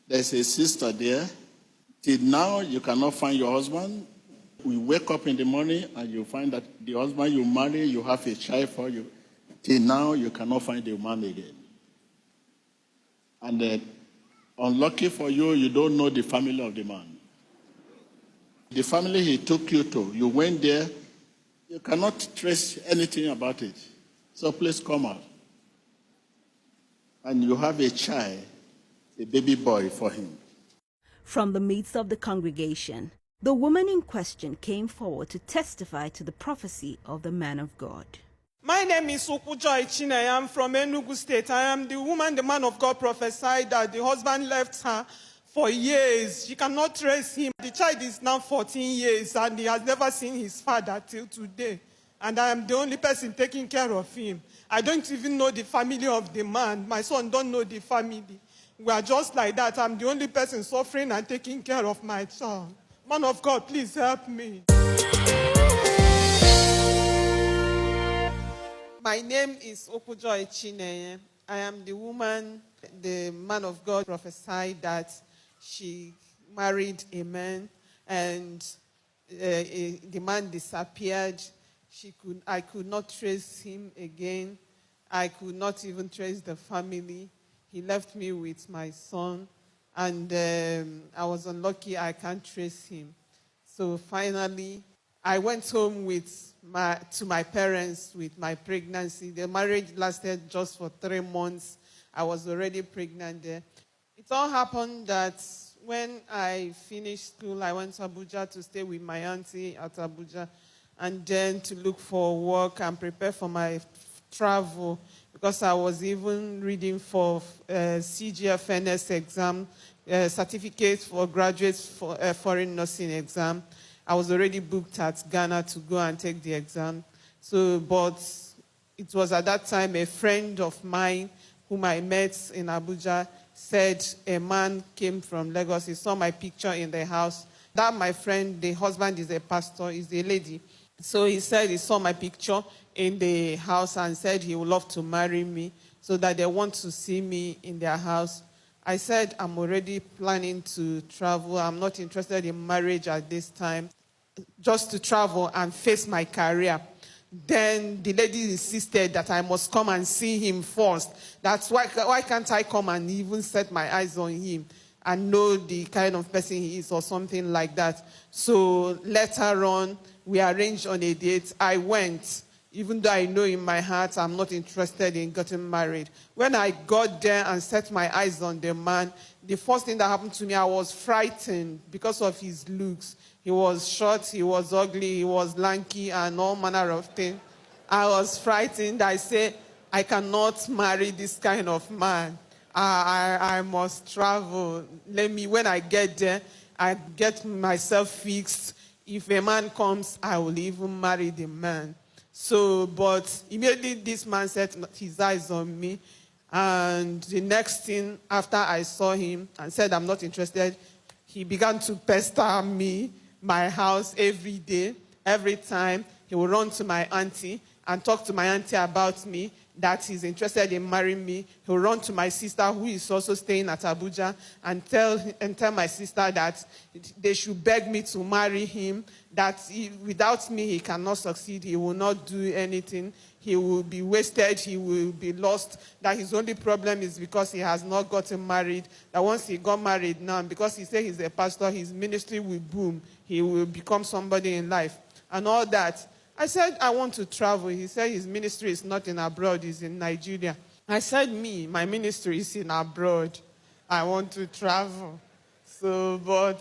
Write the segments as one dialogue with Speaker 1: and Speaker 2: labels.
Speaker 1: There's a sister there. Till now, you cannot find your husband. We wake up in the morning and you find that the husband you marry, you have a child for you. Till now, you cannot find the man again. And then, unlucky for you, you don't know the family of the man. The family he took you to, you went there, you cannot trace anything about it. So please come out. And you have a child, a baby boy for him.
Speaker 2: From the midst of the congregation, the woman in question came forward to testify to the prophecy of the man of God.
Speaker 3: My name is Joy Chine. I am from Enugu State. I am the woman the man of God prophesied that the husband left her for years. She cannot trace him. The child is now 14 years and he has never seen his father till today. And I am the only person taking care of him. I don't even know the family of the man. My son don't know the family. We are just like that. I'm the only person suffering and taking care of my child. Man of God, please help me. My name is Joy Chine. I am the woman, the man of God prophesied that she married a man and the man disappeared. I could not trace him again. I could not even trace the family. He left me with my son, and I was unlucky I can't trace him. So finally, I went home to my parents with my pregnancy. The marriage lasted just for 3 months. I was already pregnant there. It all happened that when I finished school, I went to Abuja to stay with my auntie at Abuja, and then to look for work and prepare for my travel, because I was even reading for CGFNS exam, certificate for graduates for foreign nursing exam. I was already booked at Ghana to go and take the exam. But it was at that time a friend of mine whom I met in Abuja said a man came from Lagos. He saw my picture in the house. That my friend, the husband is a pastor, is a lady. So he said he saw my picture in the house and said he would love to marry me, so that they want to see me in their house. I said, I'm already planning to travel. I'm not interested in marriage at this time, just to travel and face my career. Then the lady insisted that I must come and see him first. That's why can't I come and even set my eyes on him and know the kind of person he is or something like that. So later on, we arranged on a date. I went, even though I know in my heart I'm not interested in getting married. When I got there and set my eyes on the man, the first thing that happened to me, I was frightened because of his looks. He was short, he was ugly, he was lanky, and all manner of things. I was frightened. I said, I cannot marry this kind of man. I must travel. When I get there, I get myself fixed. If a man comes, I will even marry the man. But immediately this man set his eyes on me. And the next thing, after I saw him and said, I'm not interested, he began to pester me, my house, every day, every time. He would run to my auntie and talk to my auntie about me, that he's interested in marrying me. He will run to my sister, who is also staying at Abuja, and tell my sister that they should beg me to marry him, that without me he cannot succeed, he will not do anything, he will be wasted, he will be lost, that his only problem is because he has not gotten married, that once he got married now, because he said he's a pastor, his ministry will boom, he will become somebody in life, and all that. I said, I want to travel. He said his ministry is not in abroad, it's in Nigeria. I said, my ministry is in abroad. I want to travel. But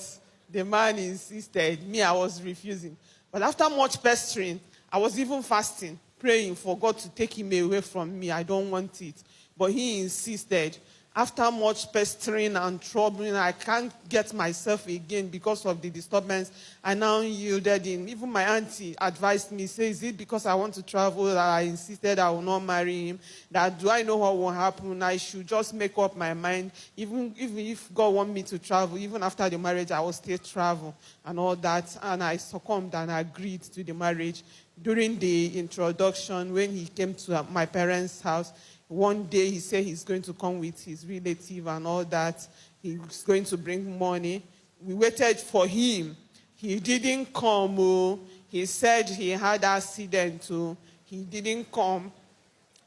Speaker 3: the man insisted. I was refusing. But after much pestering, I was even fasting, praying for God to take him away from me. I don't want it. But he insisted. After much pestering and troubling, I can't get myself again because of the disturbance. I now yielded in. Even my auntie advised me, says, is it because I want to travel that I insisted I will not marry him? That do I know what will happen? I should just make up my mind. Even if God wants me to travel, even after the marriage, I will still travel and all that. And I succumbed and agreed to the marriage. During the introduction, when he came to my parents' house, one day he said he's going to come with his relative and all that. he was going to bring money. We waited for him. He didn't come. Oh. He said he had accident. Oh. He didn't come.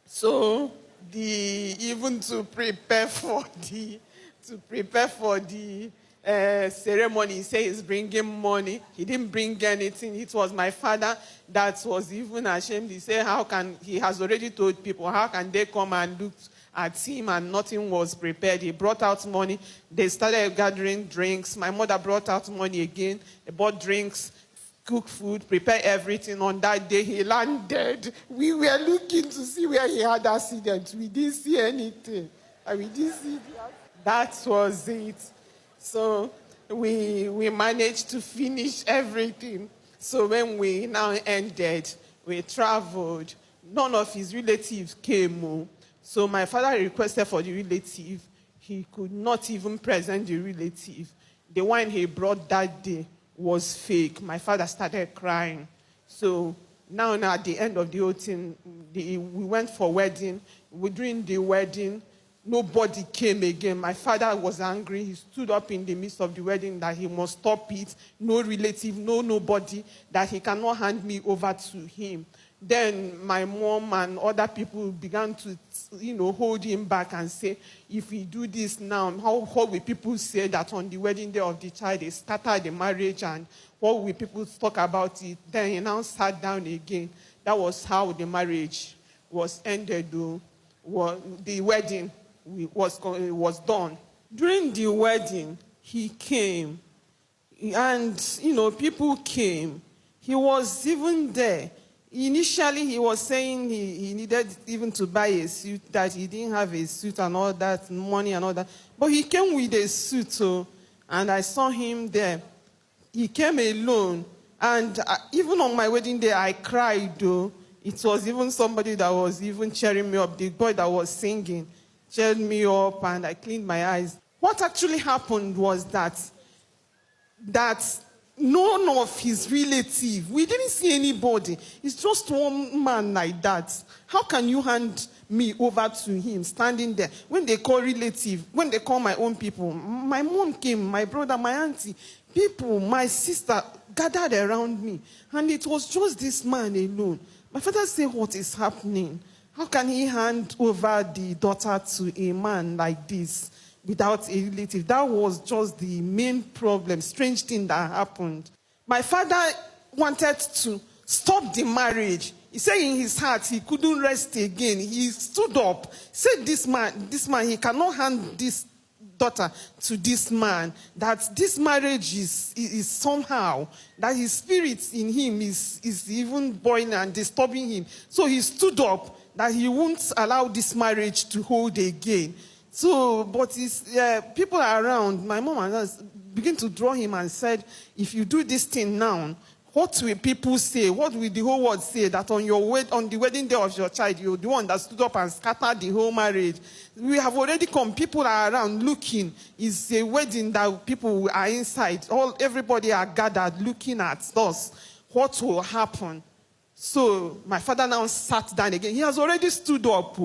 Speaker 3: So even to prepare for the ceremony, he said he's bringing money. He didn't bring anything. It was my father that was even ashamed. He said, he has already told people, how can they come and look at him and nothing was prepared? He brought out money. They started gathering drinks. My mother brought out money again. They bought drinks, cooked food, prepared everything. On that day, he landed. We were looking to see where he had accident. We didn't see anything. And we didn't see that was it. So we managed to finish everything. So when we now ended, we traveled. None of his relatives came. So my father requested for the relative. He could not even present the relative. The wine he brought that day was fake. My father started crying. So now at the end of the whole thing, we went for wedding. During the wedding, nobody came again. My father was angry. He stood up in the midst of the wedding that he must stop it. No relative, nobody, that he cannot hand me over to him. Then my mom and other people began to, hold him back and say, if we do this now, how will people say that on the wedding day of the child they started the marriage, and what will people talk about it? Then he now sat down again. That was how the marriage was ended. The wedding was done. During the wedding, he came, and people came. He was even there. Initially, he was saying he needed even to buy a suit, that he didn't have a suit and all that, money and all that. But he came with a suit, and I saw him there. He came alone, and even on my wedding day, I cried, though. It was even somebody that was even cheering me up, the boy that was singing, cheered me up, and I cleaned my eyes. What actually happened was that none of his relatives, we didn't see anybody. It's just one man like that. How can you hand me over to him standing there? When they call relative, when they call my own people, my mom came, my brother, my auntie, people, my sister gathered around me. And it was just this man alone. My father said, what is happening? How can he hand over the daughter to a man like this without a relative? That was just the main problem, strange thing that happened. My father wanted to stop the marriage. He said in his heart he couldn't rest again. He stood up, said this man, he cannot hand this daughter to this man, that this marriage is somehow, that his spirit in him is even boiling and disturbing him. So he stood up that he won't allow this marriage to hold again. So, but people around, my mom and us, begin to draw him and said, if you do this thing now, what will people say? What will the whole world say? That on the wedding day of your child, you're the one that stood up and scattered the whole marriage. We have already come. People are around looking. It's a wedding that people are inside. Everybody are gathered looking at us. What will happen? So my father now sat down again. He has already stood up.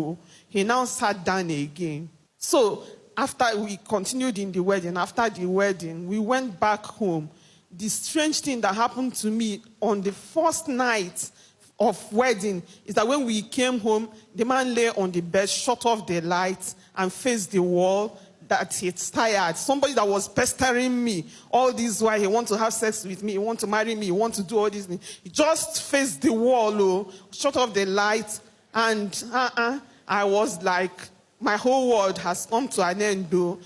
Speaker 3: He now sat down again. So after we continued in the wedding, after the wedding, we went back home. The strange thing that happened to me on the first night of wedding is that when we came home, the man lay on the bed, shut off the lights, and faced the wall, that he's tired. Somebody that was pestering me all this while, he wants to have sex with me, he wants to marry me, he wants to do all these things. He just faced the wall, shut off the lights, and I was like, my whole world has come to an end, though.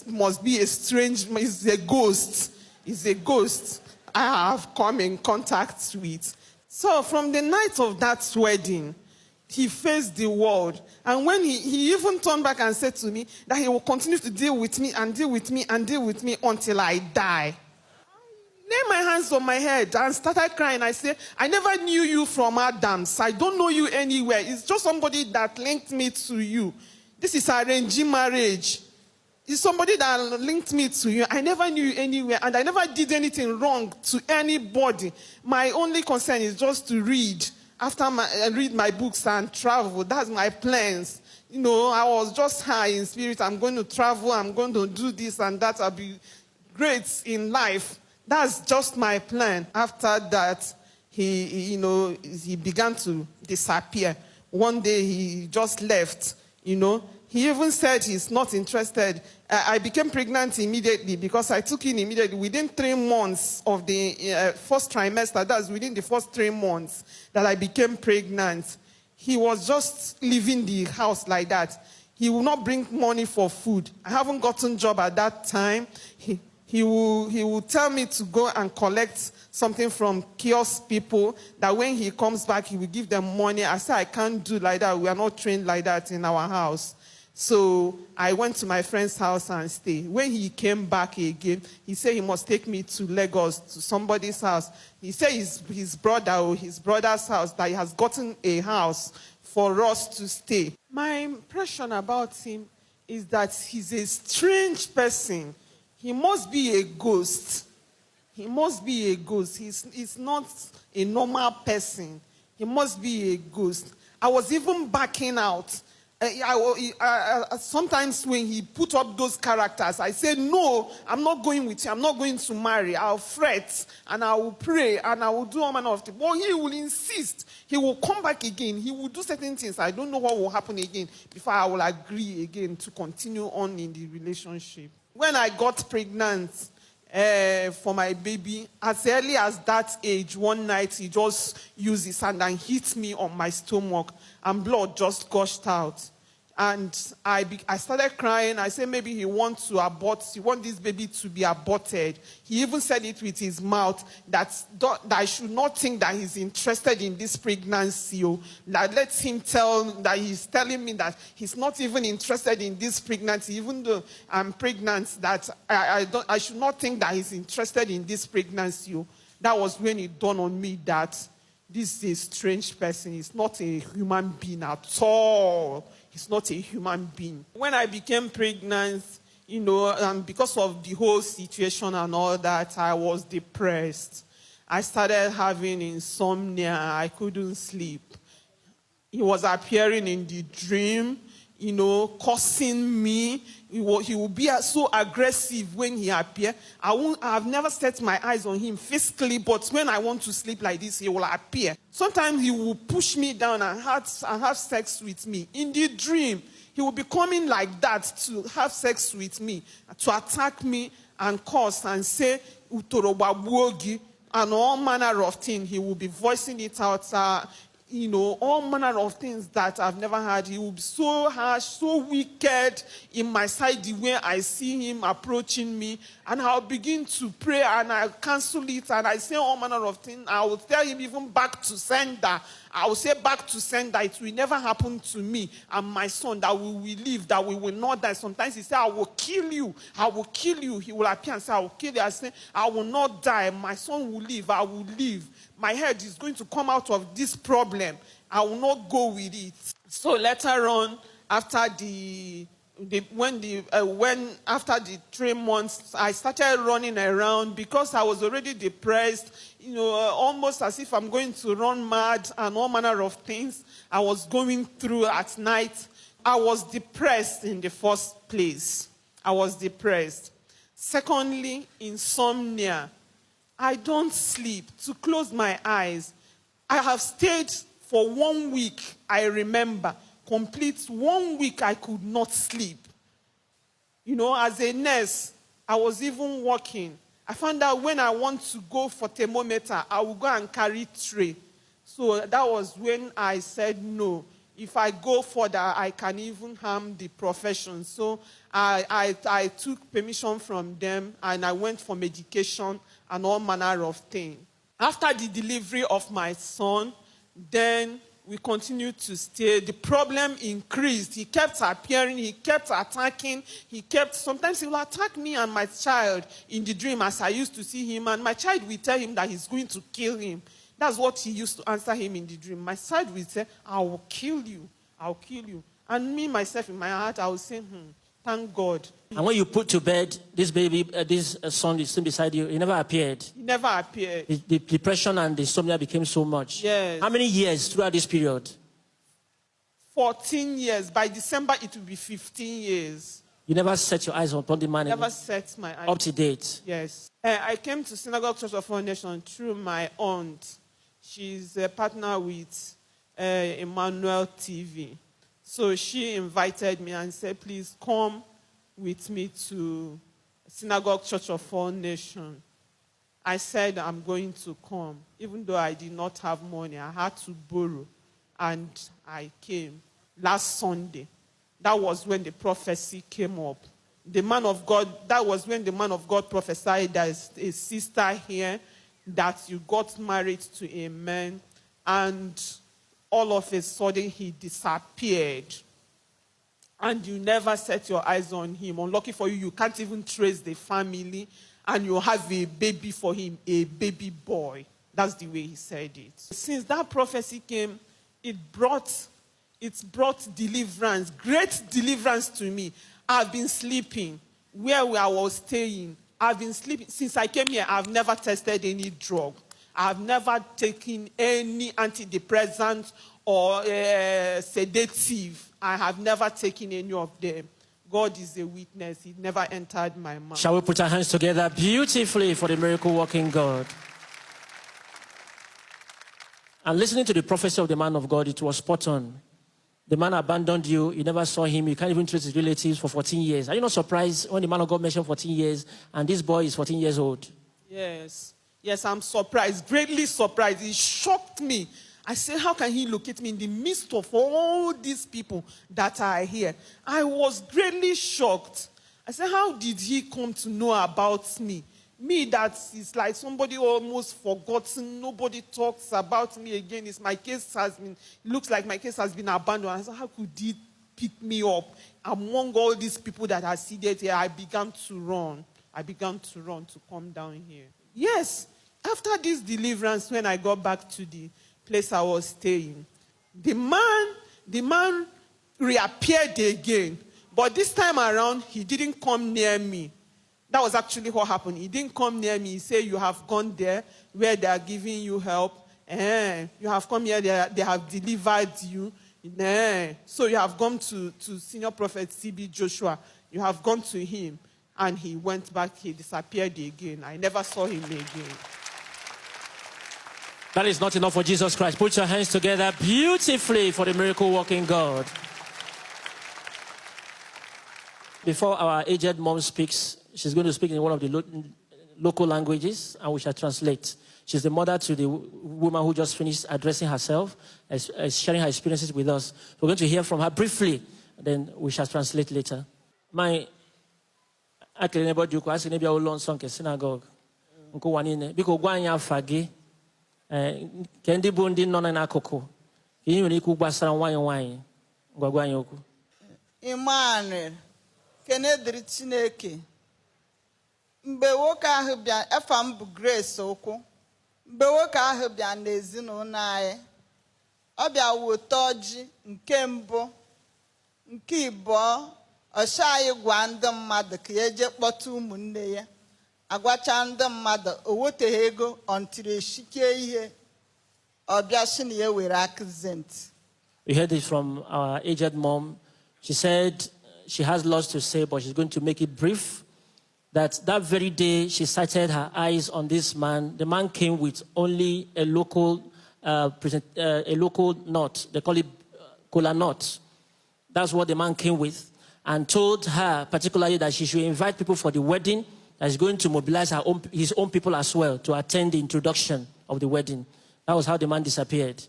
Speaker 3: Must be a strange, it's a ghost. It's a ghost I have come in contact with. So from the night of that wedding, he faced the world. And when he even turned back and said to me that he will continue to deal with me and deal with me and deal with me until I die. I laid my hands on my head and started crying. I said, I never knew you from Adams. I don't know you anywhere. It's just somebody that linked me to you. This is arranged marriage. It's somebody that linked me to you. I never knew you anywhere, and I never did anything wrong to anybody. My only concern is just to read. Read my books and travel. That's my plans. I was just high in spirit. I'm going to travel. I'm going to do this and that. I'll be great in life. That's just my plan. After that, he began to disappear. One day he just left, He even said he's not interested. I became pregnant immediately because I took in immediately. Within 3 months of the first trimester, that's within the first 3 months that I became pregnant. He was just leaving the house like that. He will not bring money for food. I haven't gotten a job at that time. He will tell me to go and collect something from kiosk people, that when he comes back, he will give them money. I said, I can't do like that. We are not trained like that in our house. So I went to my friend's house and stayed. When he came back again, he said he must take me to Lagos, to somebody's house. He said his brother's house, that he has gotten a house for us to stay. My impression about him is that he's a strange person. He must be a ghost. He must be a ghost. He's not a normal person. He must be a ghost. I was even backing out. Sometimes when he put up those characters, I said, no, I'm not going with you. I'm not going to marry. I'll fret and I will pray and I will do all manner of things. But he will insist. He will come back again. He will do certain things. I don't know what will happen again before I will agree again to continue on in the relationship. When I got pregnant for my baby, as early as that age, one night he just used his hand and hit me on my stomach and blood just gushed out. And I started crying. I said maybe he wants to abort. He wants this baby to be aborted. He even said it with his mouth that I should not think that he's interested in this pregnancy. Let him that he's telling me that he's not even interested in this pregnancy, even though I'm pregnant, that I should not think that he's interested in this pregnancy. That was when it dawned on me that this is a strange person. He's not a human being at all. He's not a human being. When I became pregnant, and because of the whole situation and all that, I was depressed. I started having insomnia. I couldn't sleep. He was appearing in the dream, cursing me. He will be so aggressive when he appears. I've never set my eyes on him physically, but when I want to sleep like this, he will appear. Sometimes he will push me down and have sex with me. In the dream, he will be coming like that to have sex with me, to attack me and curse and say, "Utorobabuogi," and all manner of things. He will be voicing it out. All manner of things that I've never had. He will be so harsh, so wicked in my sight, the way I see him approaching me. And I'll begin to pray and I'll cancel it and I say all manner of things. I will tell him even back to sender. I will say back to sender, it will never happen to me and my son, that we will live, that we will not die. Sometimes he says, I will kill you. I will kill you. He will appear and say, I will kill you. I say, I will not die. My son will live. I will live. My head is going to come out of this problem. I will not go with it. So later on, after after the 3 months, I started running around because I was already depressed, almost as if I'm going to run mad and all manner of things I was going through at night. I was depressed in the first place. I was depressed. Secondly, insomnia. I don't sleep. To close my eyes, I have stayed for 1 week, I remember. Complete 1 week, I could not sleep. As a nurse, I was even working. I found out when I want to go for thermometer, I will go and carry tray. So that was when I said no. If I go further, I can even harm the profession. So I took permission from them and I went for medication and all manner of things. After the delivery of my son, then we continued to stay. The problem increased. He kept appearing. He kept attacking. Sometimes he will attack me and my child in the dream as I used to see him. And my child will tell him that he's going to kill him. That's what he used to answer him in the dream. My child will say, I will kill you. I'll kill you. And me, myself, in my heart, I will say, thank God.
Speaker 4: And when you put to bed this baby, this son is still beside you, he never appeared.
Speaker 3: He never appeared.
Speaker 4: The depression and the insomnia became so much.
Speaker 3: Yes.
Speaker 4: How many years throughout this period?
Speaker 3: 14 years. By December, it will be 15 years.
Speaker 4: You never set your eyes upon the man
Speaker 3: Never set my eyes.
Speaker 4: up to date.
Speaker 3: Yes. I came to Synagogue Church of All Nations through my aunt. She's a partner with Emmanuel TV. So she invited me and said, please come with me to Synagogue Church of All Nations. I said, I'm going to come. Even though I did not have money, I had to borrow. And I came last Sunday. That was when the prophecy came up. The man of God, that was when the man of God prophesied there's a sister here that you got married to a man, and all of a sudden he disappeared. And you never set your eyes on him. Unlucky for you, you can't even trace the family, and you have a baby for him, a baby boy. That's the way he said it. Since that prophecy came, it brought deliverance, great deliverance to me. I've been sleeping where I was staying. I've been sleeping. Since I came here, I've never tested any drug. I've never taken any antidepressant or sedative. I have never taken any of them. God is a witness. It never entered my mind.
Speaker 4: Shall we put our hands together beautifully for the miracle-working God? And listening to the prophecy of the man of God, it was spot on. The man abandoned you. You never saw him. You can't even trace his relatives for 14 years. Are you not surprised when the man of God mentioned 14 years and this boy is 14 years old?
Speaker 3: Yes. Yes, I'm surprised, greatly surprised. It shocked me. I said, how can he locate me in the midst of all these people that are here? I was greatly shocked. I said, how did he come to know about me? Me, that is like somebody almost forgotten. Nobody talks about me again. It looks like my case has been abandoned. I said, how could he pick me up? Among all these people that are seated here, I began to run. To come down here. Yes, after this deliverance, when I got back to the place I was staying, the man reappeared again. But this time around, he didn't come near me. That was actually what happened. He didn't come near me. He said, you have gone there where they are giving you help. You have come here, they have delivered you. So you have gone to Senior Prophet C.B. Joshua. You have gone to him. And he went back. He disappeared again. I never saw him again.
Speaker 4: That is not enough for Jesus Christ. Put your hands together beautifully for the miracle-working God. Before our aged mom speaks, she's going to speak in one of the local languages, and we shall translate. She's the mother to the woman who just finished addressing herself, sharing her experiences with us. We're going to hear from her briefly, then we shall translate later. My akele nebo duko asi ne bia wo lon son ke synagogue. Nko wanine biko gwa anya fage ke ndi bu ndi nọ na akụkụ. Ihe nwere ike gbasara nwanyị ngwagwa anya okwu.
Speaker 5: Emmanuel Kennedy Chineke mgbe nwoke ahụ bịa efa m bụ Grace Okwu mgbe nwoke ahụ bịa n'ezinụlọ anyị ọ bịa weta ọjị nke mbụ nke ịbụọ ọsha anyị gwa ndị mmadụ ka eje kpọta ụmụnne ya agwacha ndị mmadụ o weteghị ego until eshikie ihe ọ bịa sị na ya were accident.
Speaker 4: We heard it from our aged mom. She said she has lots to say, but she's going to make it brief. That very day she sighted her eyes on this man. The man came with only a local nut. They call it cola nut. That's what the man came with, and told her particularly that she should invite people for the wedding. That he's going to mobilize his own people as well to attend the introduction of the wedding. That was how the man disappeared.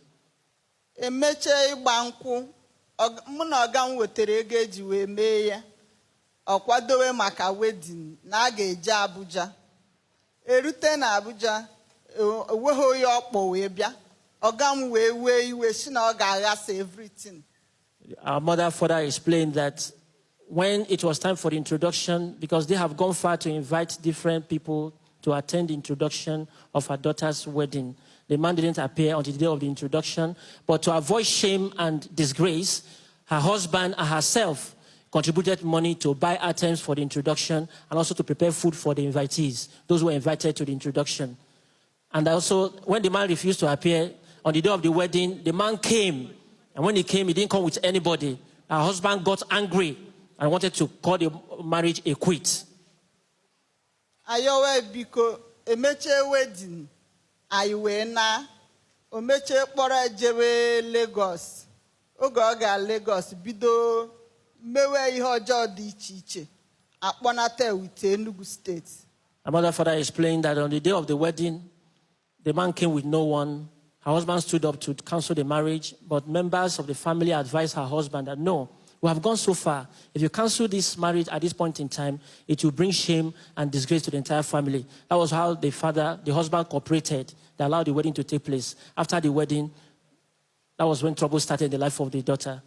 Speaker 5: Emeche ịgba nkwụ mụ na ọga m wetara ego eji wee mee ya ọ kwadowe maka wedding na a ga-eje Abuja erute na Abuja onweghị onye ọkpọ wee bịa ọga m wee iwe si na ọ ga-aghasa everything.
Speaker 4: Our mother further explained that when it was time for the introduction, because they have gone far to invite different people to attend the introduction of her daughter's wedding, the man didn't appear until the day of the introduction. But to avoid shame and disgrace, her husband and herself contributed money to buy items for the introduction and also to prepare food for the invitees, those who were invited to the introduction. And also, when the man refused to appear, on the day of the wedding, the man came And when he came, he didn't come with anybody. Her husband got angry and wanted to call the marriage a quit.
Speaker 5: Ayowe biko emeche wedding ayiwe na omeche kpọrọ jewe Lagos. Oge ọ ga Lagos bido mewe ihe ọjọọ dị iche iche akpọnata wite Enugu State.
Speaker 4: My mother father explained that on the day of the wedding, the man came with no one. Her husband stood up to cancel the marriage, but members of the family advised her husband that no, we have gone so far. If you cancel this marriage at this point in time, it will bring shame and disgrace to the entire family. That was how the husband cooperated. They allowed the wedding to take place. After the wedding, that was when trouble started in the life of the daughter.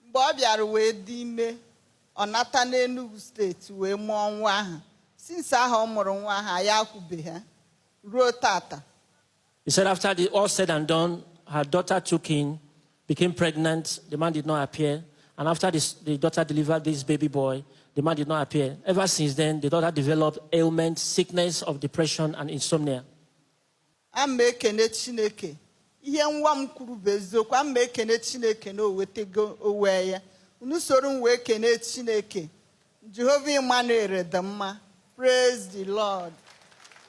Speaker 5: Mgbe ọ bịara wee dị ime ọ nata n'Enugu steeti wee mụọ nwa ahụ. Since ahụ ọ mụrụ nwa ahụ ya akwụbe ha ruo tata.
Speaker 4: He said after all said and done, her daughter took in, became pregnant, the man did not appear. And after the daughter delivered this baby boy, the man did not appear. Ever since then, the daughter developed ailments, sickness of depression and insomnia.
Speaker 5: I'm ekene Chineke. Ihe nwa m kwuru bụ eziokwu. I'm ekene Chineke na o wetego owe ya. Unu soro m wee kene Chineke. Jehovah Emmanuel dị mma. Praise the Lord.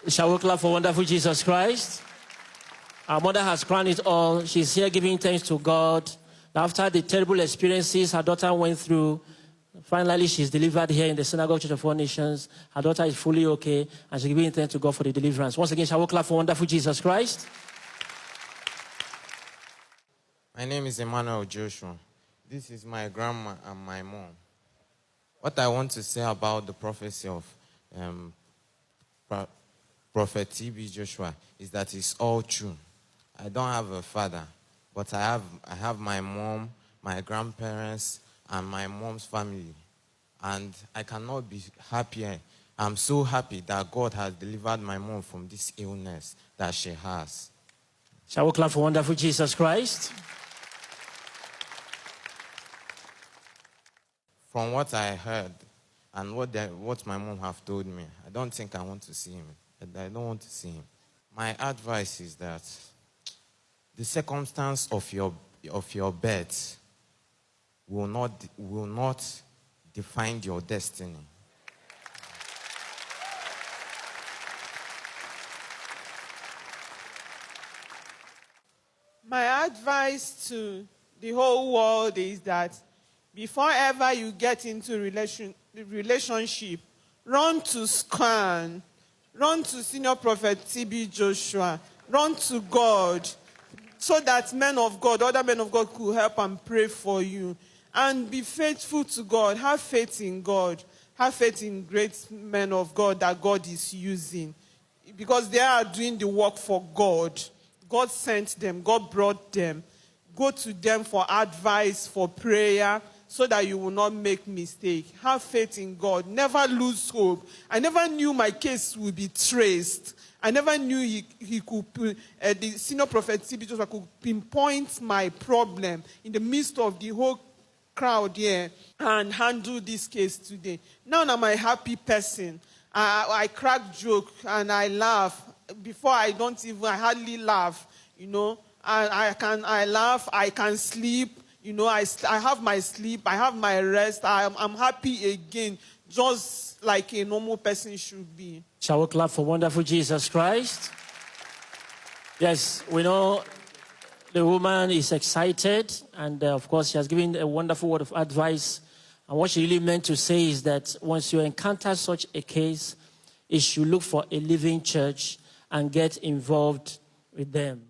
Speaker 4: Shall we clap for wonderful Jesus Christ? Our mother has crowned it all. She's here giving thanks to God. After the terrible experiences her daughter went through, finally she's delivered here in the Synagogue Church of All Nations. Her daughter is fully okay, and she's giving thanks to God for the deliverance. Once again, shall we clap for wonderful Jesus Christ?
Speaker 6: My name is Emmanuel Joshua. This is my grandma and my mom. What I want to say about the prophecy of Prophet T.B. Joshua is that it's all true. I don't have a father, but I have my mom, my grandparents, and my mom's family. And I cannot be happier. I'm so happy that God has delivered my mom from this illness that she has.
Speaker 4: Shall we clap for wonderful Jesus Christ?
Speaker 6: From what I heard and what my mom have told me, I don't think I want to see him. I don't want to see him. My advice is that the circumstance of your birth will not define your destiny.
Speaker 3: My advice to the whole world is that before ever you get into relationship, run to SCAN, run to Senior Prophet T.B. Joshua, run to God, so that men of God, other men of God could help and pray for you. And be faithful to God. Have faith in God. Have faith in great men of God that God is using. Because they are doing the work for God. God sent them. God brought them. Go to them for advice, for prayer, so that you will not make mistake. Have faith in God. Never lose hope. I never knew my case would be traced. I never knew he could, the Senior Prophet T.B. Joshua could pinpoint my problem in the midst of the whole crowd here and handle this case today. Now I'm a happy person. I crack joke and I laugh. Before I hardly laugh, you know. I laugh, I can sleep, you know, I have my sleep, I have my rest, I'm happy again, just like a normal person should be.
Speaker 4: Shall we clap for wonderful Jesus Christ? Yes, we know the woman is excited, and of course she has given a wonderful word of advice. And what she really meant to say is that once you encounter such a case, you should look for a living church and get involved with them.